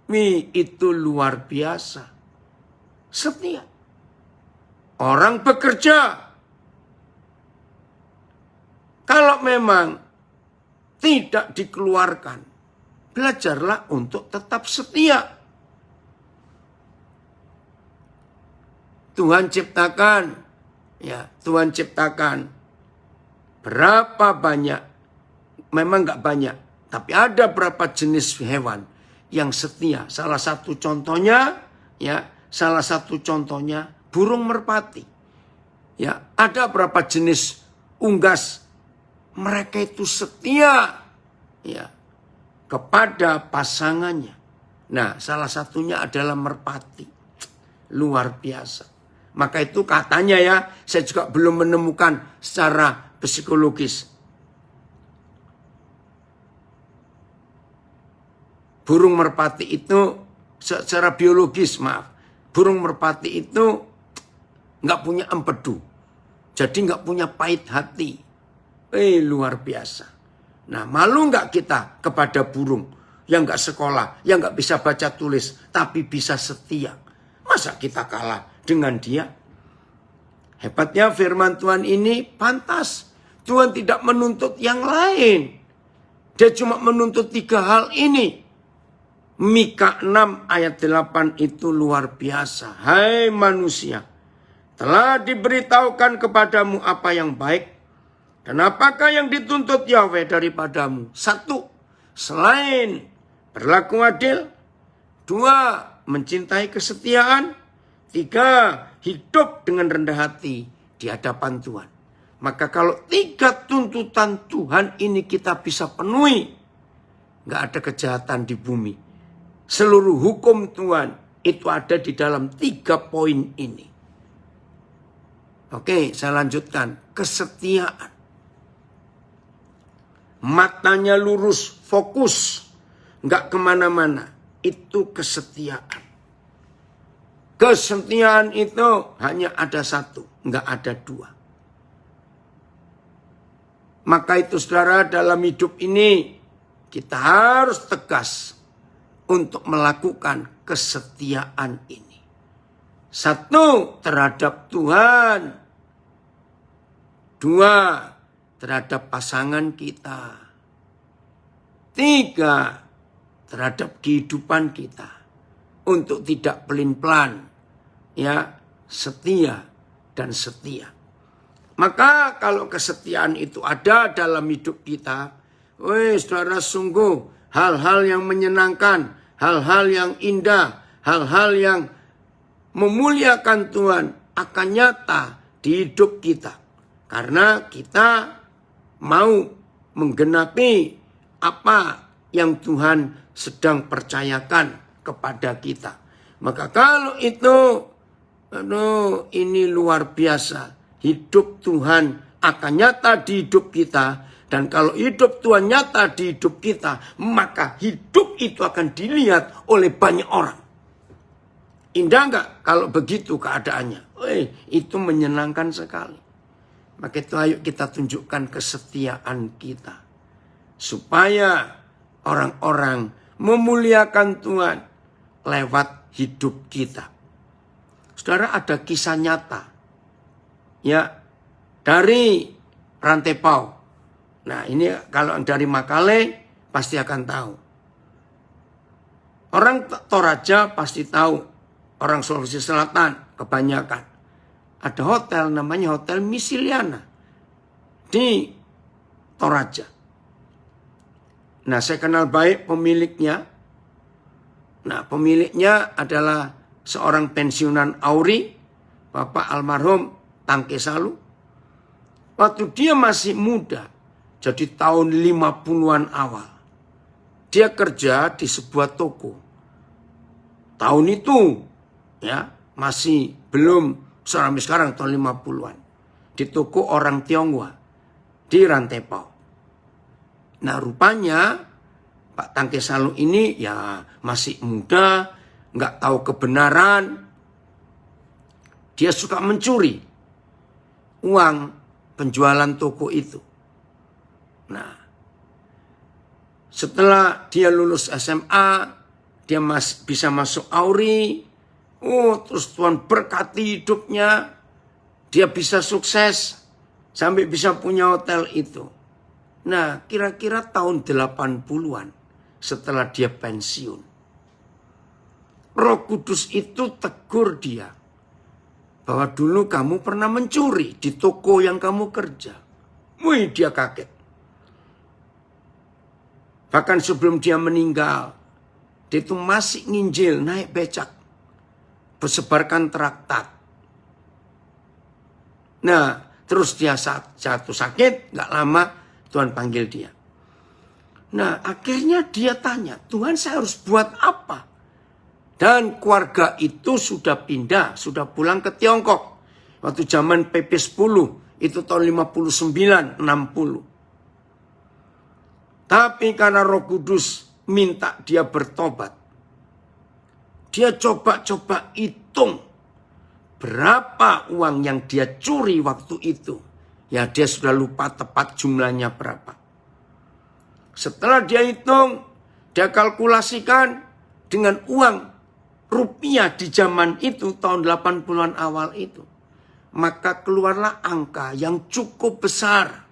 Itu luar biasa. Setia. Orang bekerja. Kalau memang tidak dikeluarkan, belajarlah untuk tetap setia. Tuhan ciptakan berapa banyak, memang nggak banyak, tapi ada berapa jenis hewan yang setia. Salah satu contohnya burung merpati. Ya, ada berapa jenis unggas. Mereka itu setia kepada pasangannya. Nah, salah satunya adalah merpati. Luar biasa. Maka itu katanya saya juga belum menemukan secara psikologis. Burung merpati itu secara biologis, burung merpati itu nggak punya empedu. Jadi nggak punya pahit hati. Luar biasa. Nah, malu nggak kita kepada burung yang nggak sekolah, yang nggak bisa baca tulis, tapi bisa setia? Masa kita kalah dengan dia? Hebatnya firman Tuhan ini pantas. Tuhan tidak menuntut yang lain. Dia cuma menuntut 3 hal ini. Mika 6 ayat 8 itu luar biasa. Hai manusia, telah diberitahukan kepadamu apa yang baik. Dan apakah yang dituntut Yahweh daripadamu? 1, selain berlaku adil. 2, mencintai kesetiaan. 3, hidup dengan rendah hati di hadapan Tuhan. Maka kalau 3 tuntutan Tuhan ini kita bisa penuhi, nggak ada kejahatan di bumi. Seluruh hukum Tuhan itu ada di dalam 3 poin ini. Oke, saya lanjutkan. Kesetiaan. Matanya lurus, fokus, nggak kemana-mana. Itu kesetiaan. Kesetiaan itu hanya ada 1, nggak ada 2. Maka itu saudara, dalam hidup ini kita harus tegas untuk melakukan kesetiaan ini. 1, terhadap Tuhan. 2, terhadap pasangan kita. 3, terhadap kehidupan kita. Untuk tidak pelin-pelan ya setia dan setia. Maka kalau kesetiaan itu ada dalam hidup kita, saudara, sungguh hal-hal yang menyenangkan, hal-hal yang indah, hal-hal yang memuliakan Tuhan akan nyata di hidup kita. Karena kita mau menggenapi apa yang Tuhan sedang percayakan kepada kita. Maka kalau itu, ini luar biasa. Hidup Tuhan akan nyata di hidup kita. Dan kalau hidup Tuhan nyata di hidup kita, maka hidup itu akan dilihat oleh banyak orang. Indah enggak kalau begitu keadaannya? Itu menyenangkan sekali. Maka itu ayo kita tunjukkan kesetiaan kita. Supaya orang-orang memuliakan Tuhan lewat hidup kita. Saudara, ada kisah nyata. Ya, dari Rantai Pau. Nah, ini kalau dari Makale pasti akan tahu. Orang Toraja pasti tahu. Orang Sulawesi Selatan kebanyakan. Ada hotel namanya Hotel Misiliana di Toraja. Nah, saya kenal baik pemiliknya. Nah, pemiliknya adalah seorang pensiunan Auri, Bapak almarhum Tangke Salu. Waktu dia masih muda, jadi tahun 50-an awal, dia kerja di sebuah toko. Tahun itu, ya, masih belum sampai sekarang tahun 50-an. Di toko orang Tionghoa di Rantai Pau. Nah, rupanya Pak Tangke Salu ini ya masih muda, nggak tahu kebenaran. Dia suka mencuri uang penjualan toko itu. Nah, setelah dia lulus SMA, dia bisa masuk Auri. Terus Tuhan berkati hidupnya. Dia bisa sukses sampai bisa punya hotel itu. Nah, kira-kira tahun 80-an setelah dia pensiun, Roh Kudus itu tegur dia bahwa dulu kamu pernah mencuri di toko yang kamu kerja. Dia kaget. Bahkan sebelum dia meninggal, dia itu masih nginjil, naik becak, bersebarkan traktat. Nah, terus dia jatuh sakit, gak lama Tuhan panggil dia. Nah, akhirnya dia tanya, Tuhan, saya harus buat apa? Dan keluarga itu sudah pindah, sudah pulang ke Tiongkok. Waktu zaman PP 10, itu tahun 59, 60. Tapi karena Roh Kudus minta dia bertobat, dia coba-coba hitung berapa uang yang dia curi waktu itu. Ya, dia sudah lupa tepat jumlahnya berapa. Setelah dia hitung, dia kalkulasikan dengan uang rupiah di zaman itu, tahun 80-an awal itu. Maka keluarlah angka yang cukup besar.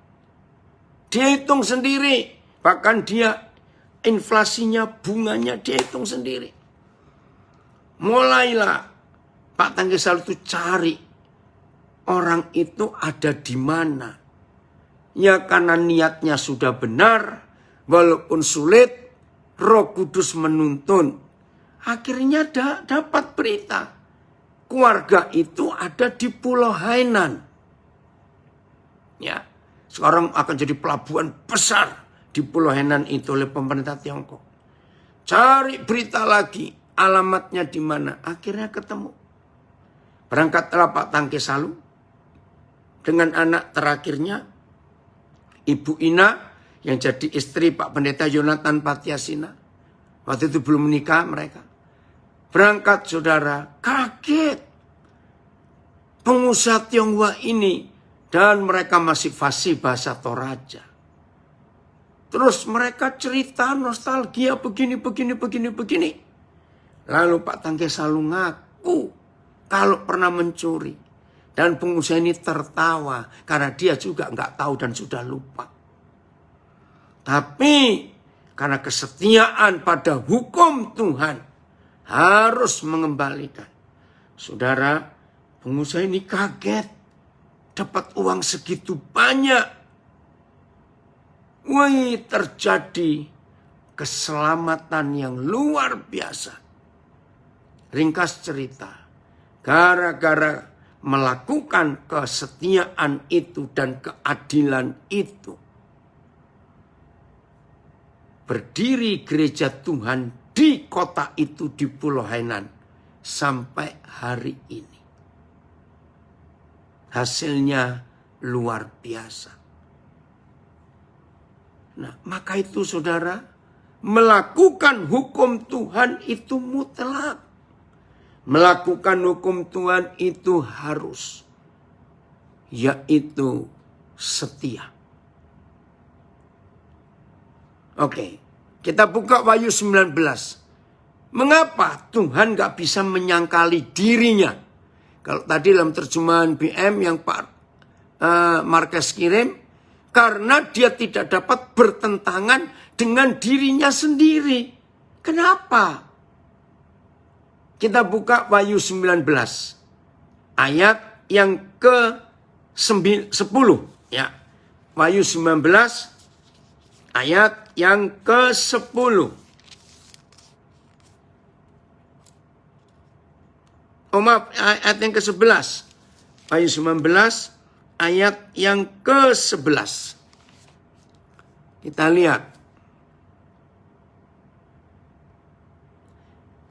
Dia hitung sendiri. Bahkan dia inflasinya, bunganya dia hitung sendiri. Mulailah Pak Tangke Salu itu cari orang itu ada di mana. Ya, karena niatnya sudah benar, walaupun sulit, Roh Kudus menuntun. Akhirnya dapat berita. Keluarga itu ada di Pulau Hainan. Ya, sekarang akan jadi pelabuhan besar di Pulau Hainan itu oleh pemerintah Tiongkok. Cari berita lagi, alamatnya di mana. Akhirnya ketemu. Berangkatlah Pak Tangke Salu dengan anak terakhirnya, Ibu Ina, yang jadi istri Pak Pendeta Yonatan Patiasina. Waktu itu belum menikah mereka. Berangkat, saudara, kaget. Pengusaha Tionghoa ini, dan mereka masih fasih bahasa Toraja. Terus mereka cerita nostalgia begini. Lalu Pak Tangke Salu ngaku kalau pernah mencuri. Dan pengusaha ini tertawa karena dia juga nggak tahu dan sudah lupa. Tapi karena kesetiaan pada hukum Tuhan harus mengembalikan. Saudara, pengusaha ini kaget. Dapat uang segitu banyak. Wih, terjadi keselamatan yang luar biasa. Ringkas cerita, gara-gara melakukan kesetiaan itu dan keadilan itu, berdiri gereja Tuhan di kota itu di Pulau Hainan sampai hari ini. Hasilnya luar biasa. Nah, maka itu saudara, melakukan hukum Tuhan itu mutlak. Melakukan hukum Tuhan itu harus, yaitu setia. Oke, kita buka Wahyu 19. Mengapa Tuhan gak bisa menyangkali dirinya? Kalau tadi dalam terjemahan BM yang Pak Marques kirim, karena dia tidak dapat bertentangan dengan dirinya sendiri. Kenapa? Kita buka Wahyu 19 ayat yang ke-10 ya. Wahyu 19 ayat yang ke-10. Oh maaf, ayat yang ke-11. Wahyu 19 ayat yang ke-11. Kita lihat.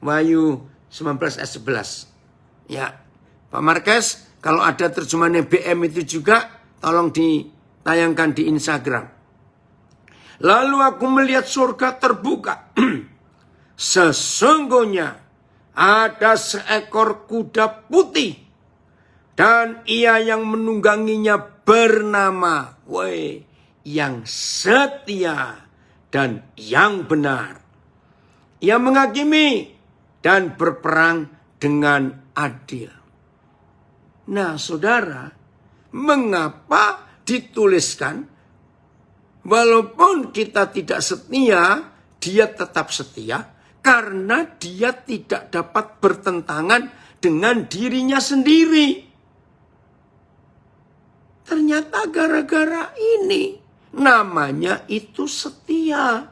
Wahyu 19 ayat 11. Ya, Pak Marques, kalau ada terjemahan BM itu juga tolong ditayangkan di Instagram. Lalu aku melihat surga terbuka. Sesungguhnya ada seekor kuda putih. Dan ia yang menungganginya bernama, yang setia dan yang benar. Ia menghakimi dan berperang dengan adil. Nah saudara, mengapa dituliskan walaupun kita tidak setia, dia tetap setia? Karena dia tidak dapat bertentangan dengan dirinya sendiri. Ternyata gara-gara ini namanya itu setia.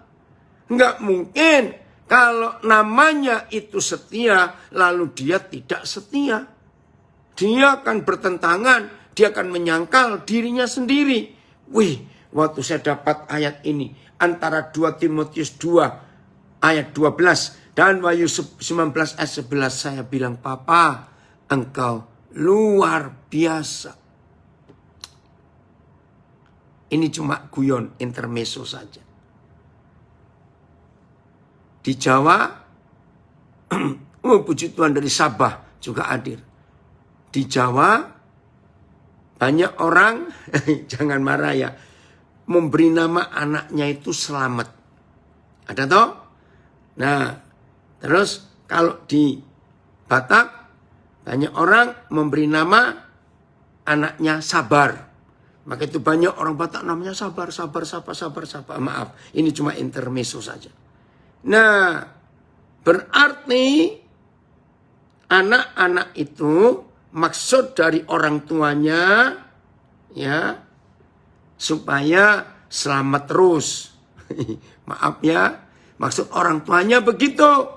Nggak mungkin kalau namanya itu setia lalu dia tidak setia. Dia akan bertentangan, dia akan menyangkal dirinya sendiri. Wih, waktu saya dapat ayat ini antara 2 Timotius 2 ayat 12 dan Wahyu 19 ayat 11 saya bilang, Papa, engkau luar biasa. Ini cuma guyon intermezzo saja. Di Jawa, puji Tuhan dari Sabah juga hadir. Di Jawa, banyak orang, jangan marah ya, memberi nama anaknya itu Selamat. Ada toh? Nah, terus kalau di Batak, banyak orang memberi nama anaknya Sabar. Maka itu banyak orang Batak namanya Sabar. Maaf, ini cuma intermezzo saja. Nah, berarti anak-anak itu maksud dari orang tuanya ya supaya selamat terus. Maaf ya, maksud orang tuanya begitu.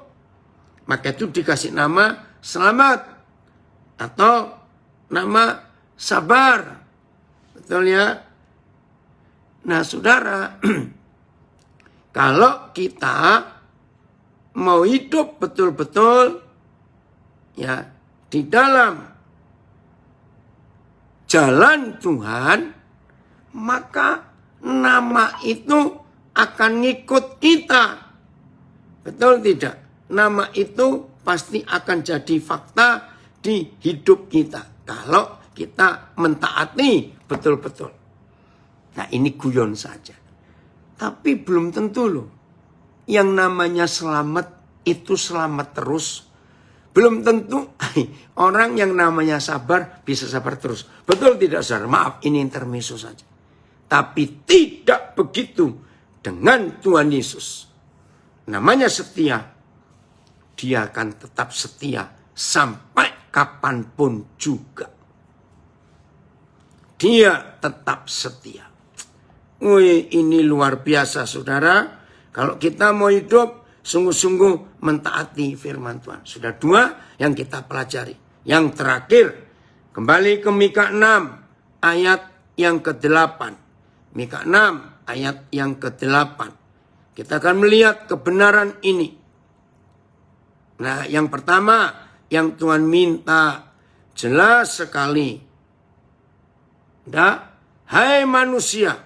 Maka itu dikasih nama Selamat atau nama Sabar. Betul ya? Nah saudara, kalau kita mau hidup betul-betul ya di dalam jalan Tuhan, maka nama itu akan ngikut kita. Betul tidak? Nama itu pasti akan jadi fakta di hidup kita. Kalau kita mentaati betul-betul. Nah ini guyon saja. Tapi belum tentu loh. Yang namanya selamat itu selamat terus. Belum tentu orang yang namanya sabar bisa sabar terus. Betul tidak saudara? Maaf ini intermezzo saja. Tapi tidak begitu dengan Tuhan Yesus. Namanya setia. Dia akan tetap setia sampai kapanpun juga. Dia tetap setia. Wih, ini luar biasa saudara. Kalau kita mau hidup sungguh-sungguh mentaati firman Tuhan. Sudah 2 yang kita pelajari. Yang terakhir, kembali ke Mika 6 ayat yang ke-8. Mika 6 ayat yang ke-8. Kita akan melihat kebenaran ini. Nah, yang pertama yang Tuhan minta jelas sekali. Hai manusia,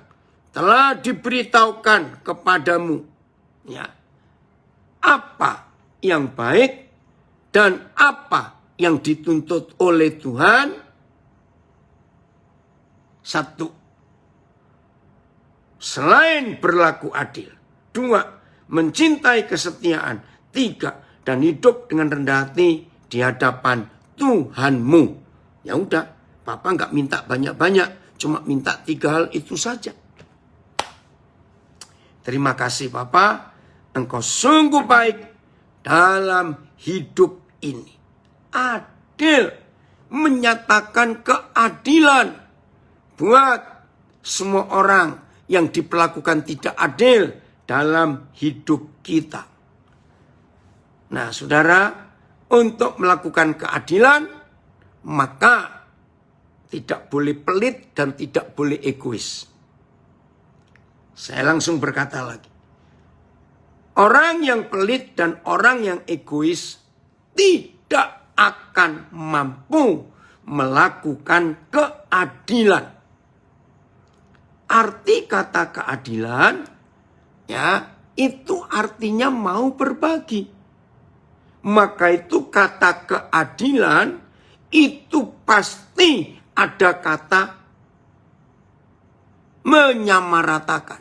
telah diberitahukan kepadamu ya, apa yang baik dan apa yang dituntut oleh Tuhan. 1. Selain berlaku adil. 2. Mencintai kesetiaan. 3. Dan hidup dengan rendah hati di hadapan Tuhanmu. Ya udah, Papa nggak minta banyak-banyak, cuma minta 3 hal itu saja. Terima kasih Papa, Engkau sungguh baik dalam hidup ini. Adil, menyatakan keadilan buat semua orang yang diperlakukan tidak adil dalam hidup kita. Nah saudara, untuk melakukan keadilan, maka tidak boleh pelit dan tidak boleh egois. Saya langsung berkata lagi. Orang yang pelit dan orang yang egois tidak akan mampu melakukan keadilan. Arti kata keadilan, ya, itu artinya mau berbagi. Maka itu kata keadilan, itu pasti ada kata menyamaratakan.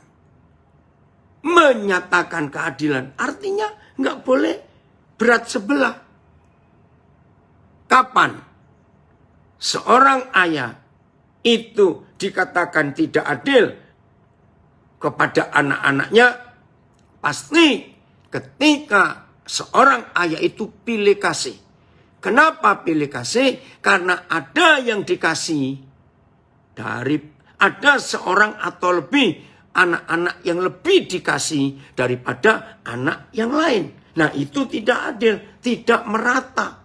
Menyatakan keadilan. Artinya nggak boleh berat sebelah. Kapan seorang ayah itu dikatakan tidak adil kepada anak-anaknya, pasti ketika seorang ayah itu pilih kasih. Kenapa pilih kasih? Karena ada yang dikasih ada seorang atau lebih anak-anak yang lebih dikasih daripada anak yang lain. Nah itu tidak adil, tidak merata.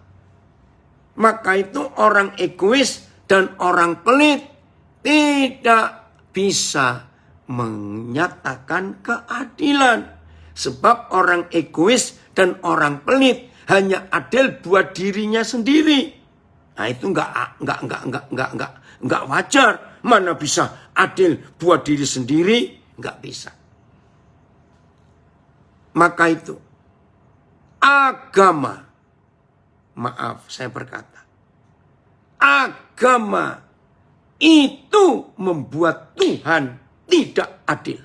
Maka itu orang egois dan orang pelit tidak bisa menyatakan keadilan. Sebab orang egois dan orang pelit hanya adil buat dirinya sendiri. Nah itu enggak wajar. Mana bisa adil buat diri sendiri? Enggak bisa. Maka itu agama, maaf saya berkata, agama itu membuat Tuhan tidak adil.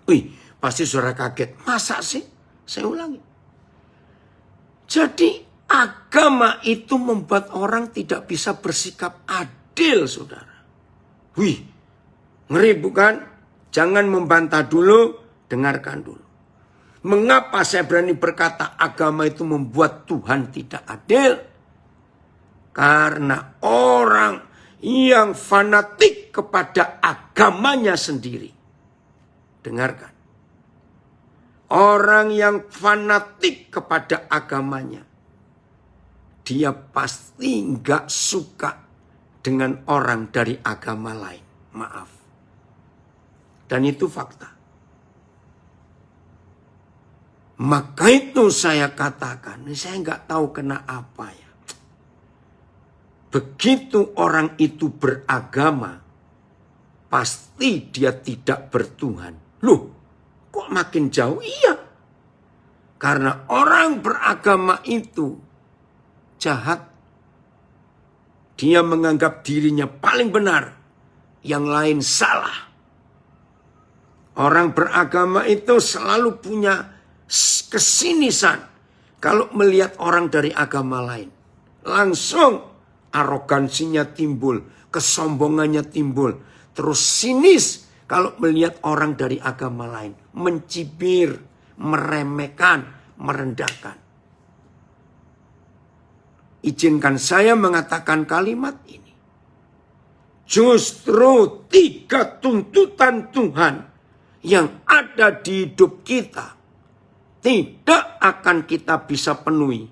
Wih, pasti saudara kaget. Masa sih? Saya ulangi. Jadi agama itu membuat orang tidak bisa bersikap adil, saudara. Wih, ngeri bukan? Jangan membantah dulu, dengarkan dulu. Mengapa saya berani berkata agama itu membuat Tuhan tidak adil? Karena orang yang fanatik kepada agamanya sendiri. Dengarkan. Orang yang fanatik kepada agamanya, dia pasti nggak suka dengan orang dari agama lain. Maaf. Dan itu fakta. Maka itu saya katakan, saya nggak tahu kena apa ya. Begitu orang itu beragama, pasti dia tidak bertuhan. Loh, kok makin jauh? Iya. Karena orang beragama itu jahat. Dia menganggap dirinya paling benar. Yang lain salah. Orang beragama itu selalu punya kesinisan. Kalau melihat orang dari agama lain. Langsung arogansinya timbul. Kesombongannya timbul. Terus sinis kalau melihat orang dari agama lain. Mencibir, meremehkan, merendahkan. izinkan saya mengatakan kalimat ini. Justru 3 tuntutan Tuhan yang ada di hidup kita tidak akan kita bisa penuhi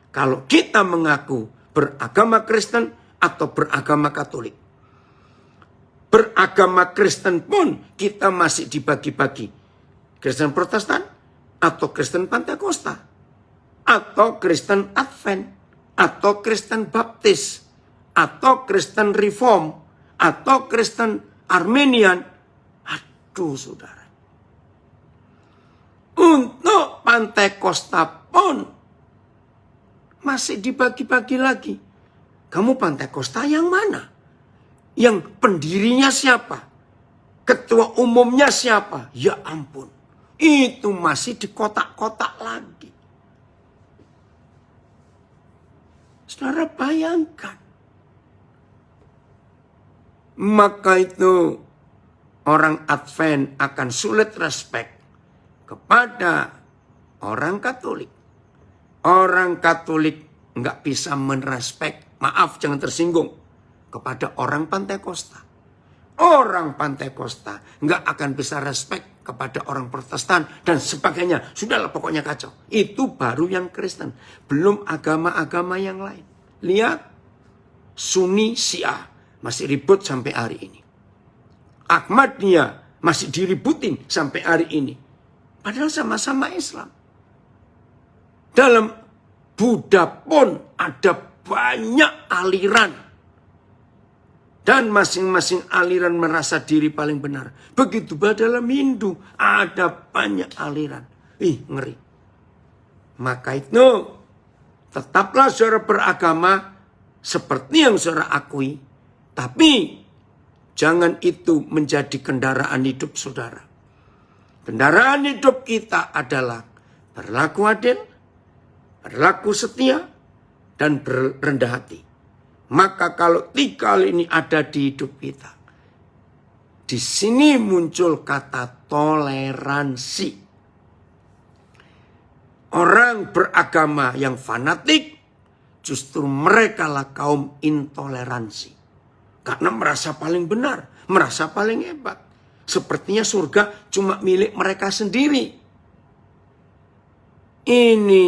kalau kita mengaku beragama Kristen atau beragama Katolik. Beragama Kristen pun kita masih dibagi-bagi. Kristen Protestan atau Kristen Pentakosta atau Kristen Advent atau Kristen Baptis atau Kristen Reform atau Kristen Armenian. Aduh saudara. Untuk Pentakosta pun masih dibagi-bagi lagi. Kamu Pentakosta yang mana? Yang pendirinya siapa? Ketua umumnya siapa? Ya ampun. Itu masih di kotak-kotak lagi. Saudara bayangkan. Maka itu orang Advent akan sulit respect kepada orang Katolik. Orang Katolik nggak bisa merespek, maaf jangan tersinggung, kepada orang Pentakosta. Orang Pentakosta nggak akan bisa respek kepada orang Protestan dan sebagainya. Sudahlah pokoknya kacau. Itu baru yang Kristen. Belum agama-agama yang lain. Lihat, Sunni Syiah masih ribut sampai hari ini. Ahmadiyah masih diributin sampai hari ini. Padahal sama-sama Islam. Dalam Buddha pun ada banyak aliran. Dan masing-masing aliran merasa diri paling benar. Begitu juga dalam Hindu. Ada banyak aliran. Ngeri. Maka itu tetaplah saudara beragama seperti yang saudara akui. Tapi jangan itu menjadi kendaraan hidup saudara. Kendaraan hidup kita adalah berlaku adil, berlaku setia, dan berendah hati. Maka kalau 3 hal ini ada di hidup kita, di sini muncul kata toleransi. Orang beragama yang fanatik, justru mereka lah kaum intoleransi. Karena merasa paling benar, merasa paling hebat. Sepertinya surga cuma milik mereka sendiri. Ini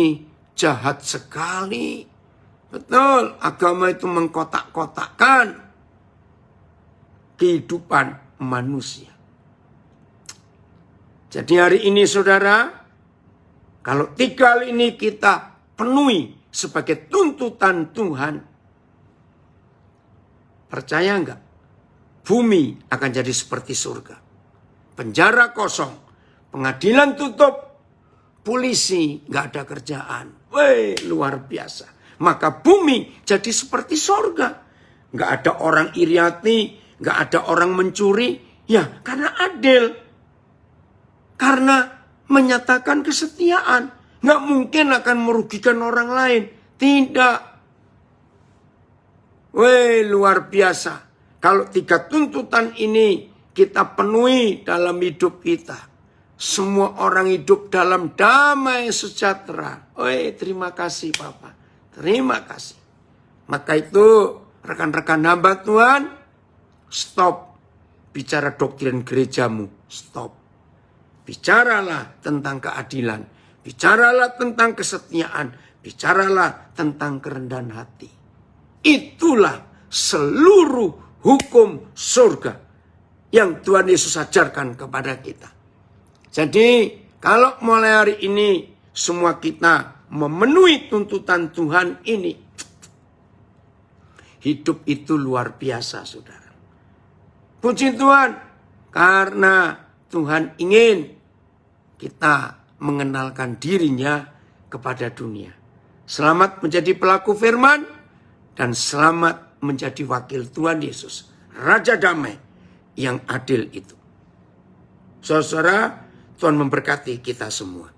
jahat sekali. Betul, agama itu mengkotak-kotakkan kehidupan manusia. Jadi hari ini saudara, kalau 3 hal ini kita penuhi sebagai tuntutan Tuhan, percaya enggak? Bumi akan jadi seperti surga. Penjara kosong, pengadilan tutup, polisi enggak ada kerjaan. Wih, luar biasa. Maka bumi jadi seperti surga. Enggak ada orang iri hati, enggak ada orang mencuri. Ya, karena adil. Karena menyatakan kesetiaan. Enggak mungkin akan merugikan orang lain. Tidak. Wih, luar biasa. Kalau 3 tuntutan ini kita penuhi dalam hidup kita. Semua orang hidup dalam damai sejahtera. Wih, terima kasih Bapak. Terima kasih. Maka itu rekan-rekan hamba Tuhan, stop bicara doktrin gerejamu. Stop. Bicaralah tentang keadilan. Bicaralah tentang kesetiaan. Bicaralah tentang kerendahan hati. Itulah seluruh hukum surga yang Tuhan Yesus ajarkan kepada kita. Jadi kalau mulai hari ini semua kita memenuhi tuntutan Tuhan ini, hidup itu luar biasa saudara. Puji Tuhan, karena Tuhan ingin kita mengenalkan dirinya kepada dunia. Selamat menjadi pelaku firman dan selamat menjadi wakil Tuhan Yesus, Raja Damai yang adil itu. Saudara, Tuhan memberkati kita semua.